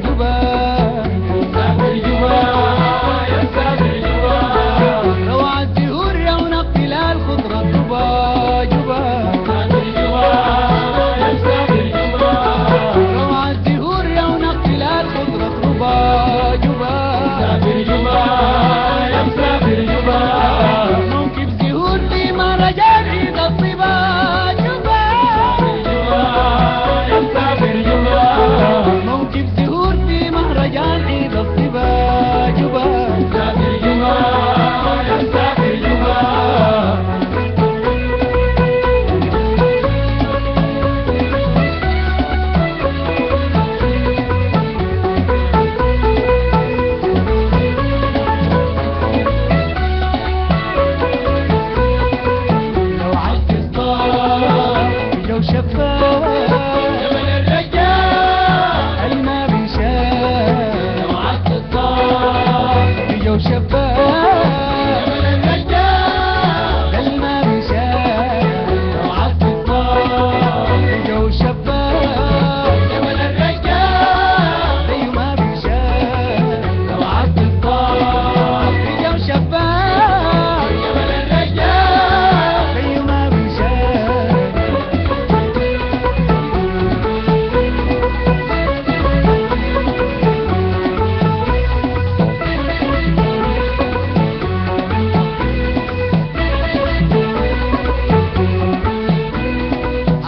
جبا مسافر جوا يا مسافر جوا روعة الزهور يوم اقتلال خضرة جبا جبا مسافر جوا يا مسافر جوا روعة الزهور يوم اقتلال خضرة جبا جبا مسافر جوا يا مسافر جوا موكب زهور في مهرجان عيد الطيبة جبا يا مسافر جوا موكب زهور في مهرجان عيد الطيبة جبا مسافر جوا يا مسافر جوا لو عالجز طار جو شفاف جبل الرجال الما بيشاف لو عدت الطار جو شفاف جبل الرجال الما بيشاف لو عدت الطار جو شفاف جبل الرجال زي ما بيشاف لو عدت الطار جو شفاف جبل الرجال زي ما بيشاف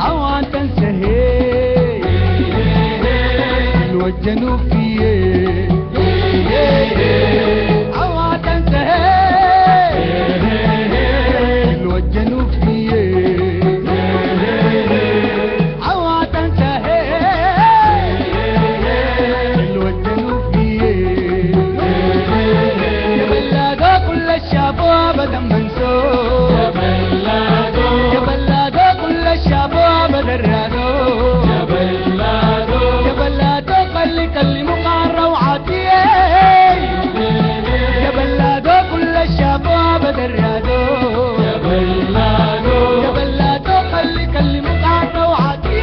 اوعى تنسى حلوة الجنوب فيه اوعى تنسى حلوة الجنوب فيه اوعى تنسى حلوة الجنوب فيه يا بلادو كل الشباب ابدا منسوب يا بلادو كل الشباب درادو يا بلادو خلي مقعر روعتي يا بلادو كل الشباب درادو يا بلادو خلي مقعر روعتي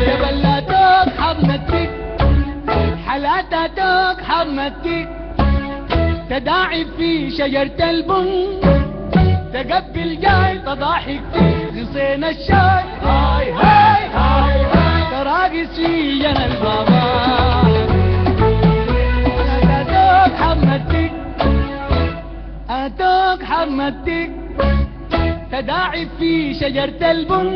يا بلادو حضنتك حلاتك حضنتك تداعي في شجرة البن تقبل جاي تضاحك في غصين الشاي هاي هاي هاي هاي تراقص في جنى البابا اتوك حمدتك اتوك حمدتك تداعي في شجرة البن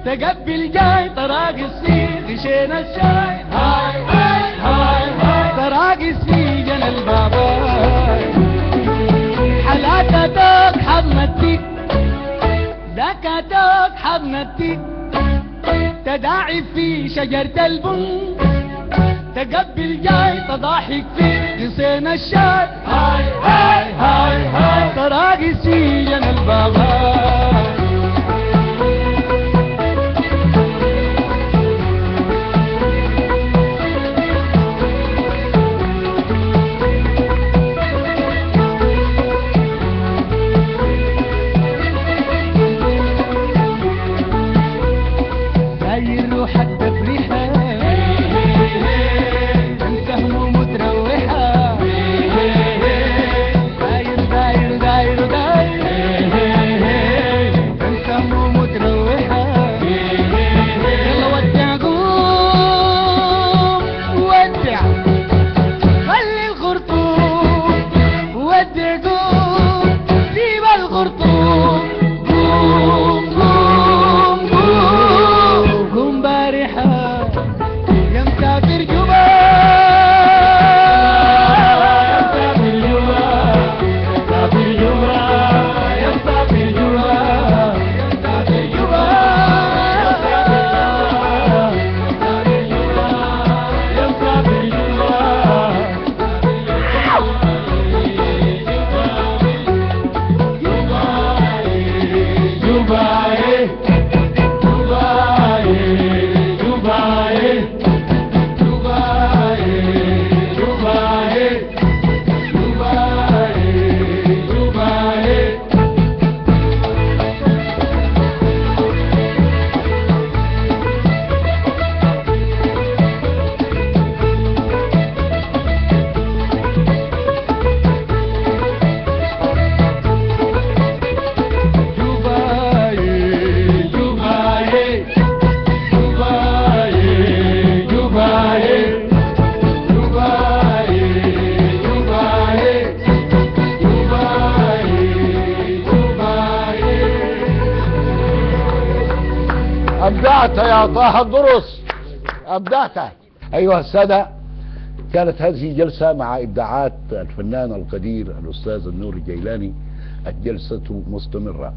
تقبل جاي تراقص في غشين الشاي هاي هاي هاي هاي تراقص في جنى البابا حلاتك حضنتك ذكاتك حضنتك تداعي في شجرة البن تقبل جاي تضاحك في غصين الشاي هاي هاي هاي هاي تراقص في جنى البابا داير روحك تفريحة انت هموم متروحة داير داير داير داير أبدعت يا طه الدرس، أبدعت. أيها السادة، كانت هذه جلسة مع إبداعات الفنان القدير الأستاذ النور الجيلاني. الجلسة مستمرة.